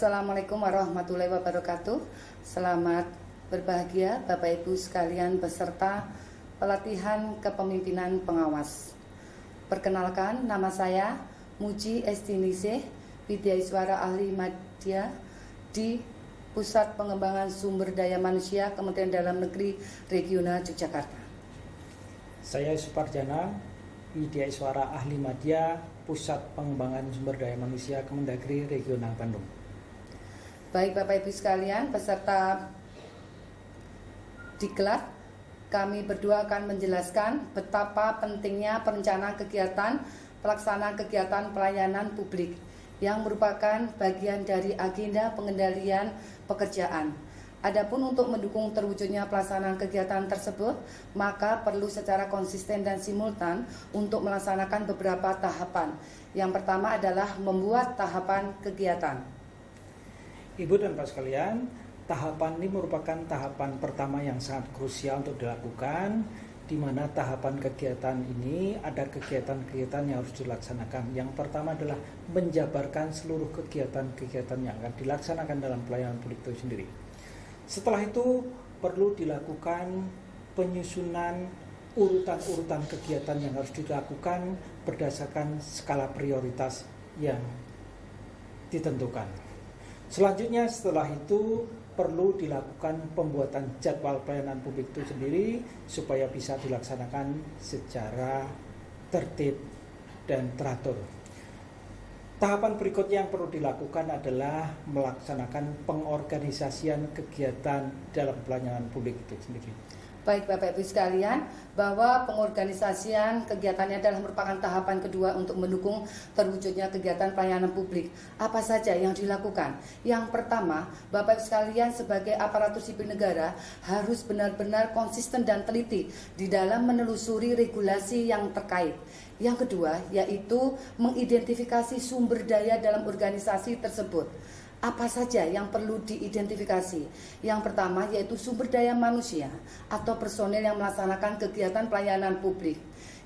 Assalamualaikum warahmatullahi wabarakatuh. Selamat berbahagia Bapak Ibu sekalian beserta pelatihan kepemimpinan pengawas. Perkenalkan, nama saya Muji Estinisih, Widyaswara Ahli Madya di Pusat Pengembangan Sumber Daya Manusia Kementerian Dalam Negeri Regional Yogyakarta. Saya Suparjana, Widyaswara Ahli Madya, Pusat Pengembangan Sumber Daya Manusia Kemendagri Regional Bandung. Baik Bapak Ibu sekalian, peserta diklat, kami berdua akan menjelaskan betapa pentingnya perencanaan kegiatan, pelaksanaan kegiatan pelayanan publik yang merupakan bagian dari agenda pengendalian pekerjaan. Adapun untuk mendukung terwujudnya pelaksanaan kegiatan tersebut, maka perlu secara konsisten dan simultan untuk melaksanakan beberapa tahapan. Yang pertama adalah membuat tahapan kegiatan. Ibu dan Pak sekalian, tahapan ini merupakan tahapan pertama yang sangat krusial untuk dilakukan, di mana tahapan kegiatan ini ada kegiatan-kegiatan yang harus dilaksanakan. Yang pertama adalah menjabarkan seluruh kegiatan-kegiatan yang akan dilaksanakan dalam pelayanan publik itu sendiri. Setelah itu perlu dilakukan penyusunan urutan-urutan kegiatan yang harus dilakukan berdasarkan skala prioritas yang ditentukan. Selanjutnya setelah itu perlu dilakukan pembuatan jadwal pelayanan publik itu sendiri supaya bisa dilaksanakan secara tertib dan teratur. Tahapan berikutnya yang perlu dilakukan adalah melaksanakan pengorganisasian kegiatan dalam pelayanan publik itu sendiri. Baik Bapak Ibu sekalian, bahwa pengorganisasian kegiatannya adalah merupakan tahapan kedua untuk mendukung terwujudnya kegiatan pelayanan publik. Apa saja yang dilakukan? Yang pertama, Bapak Ibu sekalian sebagai aparatur sipil negara harus benar-benar konsisten dan teliti di dalam menelusuri regulasi yang terkait. Yang kedua, yaitu mengidentifikasi sumber daya dalam organisasi tersebut. Apa saja yang perlu diidentifikasi? Yang pertama yaitu sumber daya manusia atau personel yang melaksanakan kegiatan pelayanan publik.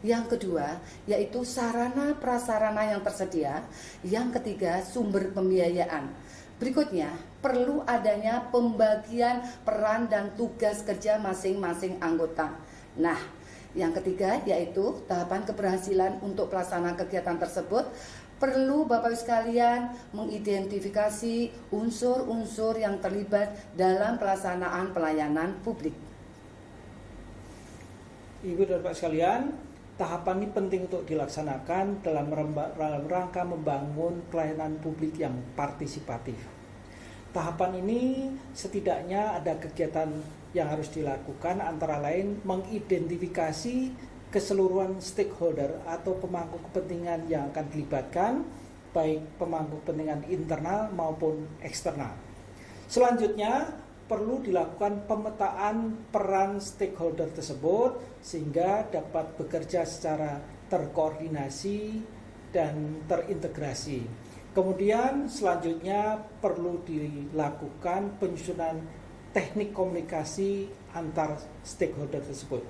Yang kedua yaitu sarana prasarana yang tersedia. Yang ketiga sumber pembiayaan. Berikutnya perlu adanya pembagian peran dan tugas kerja masing-masing anggota. Nah, yang ketiga yaitu tahapan keberhasilan untuk pelaksanaan kegiatan tersebut. Perlu Bapak Ibu sekalian mengidentifikasi unsur-unsur yang terlibat dalam pelaksanaan pelayanan publik. Ibu dan Pak sekalian, tahapan ini penting untuk dilaksanakan dalam rangka membangun pelayanan publik yang partisipatif. Tahapan ini setidaknya ada kegiatan yang harus dilakukan, antara lain mengidentifikasi keseluruhan stakeholder atau pemangku kepentingan yang akan dilibatkan, baik pemangku kepentingan internal maupun eksternal. Selanjutnya perlu dilakukan pemetaan peran stakeholder tersebut sehingga dapat bekerja secara terkoordinasi dan terintegrasi. Kemudian selanjutnya perlu dilakukan penyusunan teknik komunikasi antar stakeholder tersebut.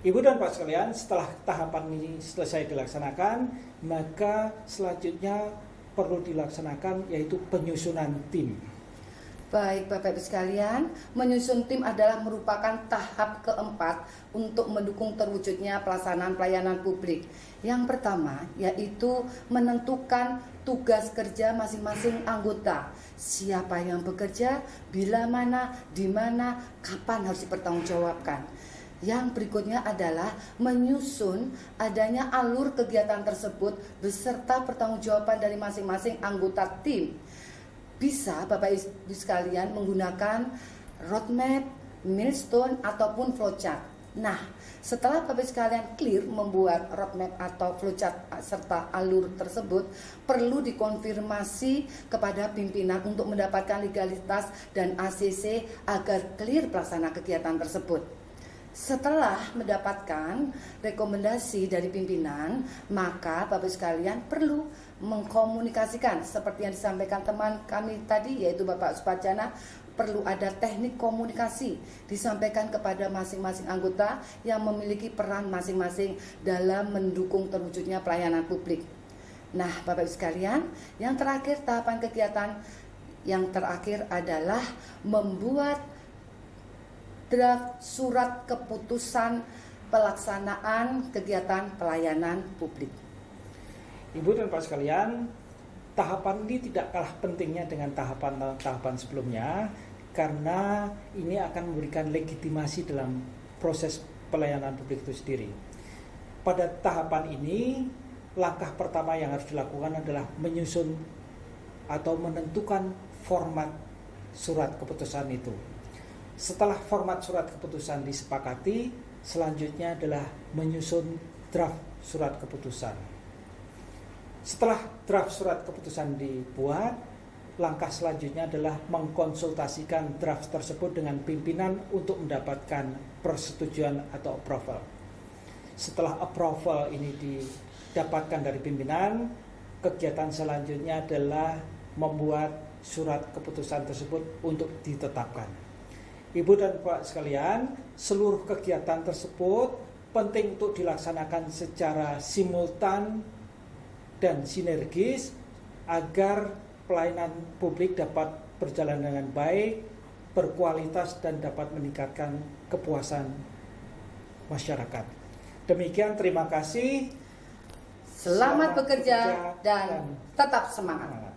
Ibu dan Pak sekalian, setelah tahapan ini selesai dilaksanakan, maka selanjutnya perlu dilaksanakan yaitu penyusunan tim. Baik Bapak Ibu sekalian, menyusun tim adalah merupakan tahap keempat untuk mendukung terwujudnya pelaksanaan pelayanan publik. Yang pertama yaitu menentukan tugas kerja masing-masing anggota. Siapa yang bekerja, bila mana, di mana, kapan harus dipertanggungjawabkan. Yang berikutnya adalah menyusun adanya alur kegiatan tersebut beserta pertanggungjawaban dari masing-masing anggota tim. Bisa Bapak Ibu sekalian menggunakan roadmap, milestone ataupun flowchart. Nah, setelah Bapak Ibu sekalian clear membuat roadmap atau flowchart serta alur tersebut, perlu dikonfirmasi kepada pimpinan untuk mendapatkan legalitas dan ACC agar clear pelaksana kegiatan tersebut. Setelah mendapatkan rekomendasi dari pimpinan, maka Bapak sekalian perlu mengkomunikasikan seperti yang disampaikan teman kami tadi, yaitu Bapak Suparjana. Perlu ada teknik komunikasi disampaikan kepada masing-masing anggota yang memiliki peran masing-masing dalam mendukung terwujudnya pelayanan publik. Nah, Bapak Ibu sekalian, yang terakhir tahapan kegiatan yang terakhir adalah membuat draft surat keputusan pelaksanaan kegiatan pelayanan publik. Ibu dan Pak sekalian, tahapan ini tidak kalah pentingnya dengan tahapan sebelumnya, karena ini akan memberikan legitimasi dalam proses pelayanan publik itu sendiri. Pada tahapan ini, langkah pertama yang harus dilakukan adalah menyusun atau menentukan format surat keputusan itu. Setelah format surat keputusan disepakati, selanjutnya adalah menyusun draft surat keputusan. Setelah draft surat keputusan dibuat, langkah selanjutnya adalah mengkonsultasikan draft tersebut dengan pimpinan untuk mendapatkan persetujuan atau approval. Setelah approval ini didapatkan dari pimpinan, kegiatan selanjutnya adalah membuat surat keputusan tersebut untuk ditetapkan. Ibu dan Bapak sekalian, seluruh kegiatan tersebut penting untuk dilaksanakan secara simultan dan sinergis agar pelayanan publik dapat berjalan dengan baik, berkualitas, dan dapat meningkatkan kepuasan masyarakat. Demikian, terima kasih. Selamat bekerja dan tetap semangat.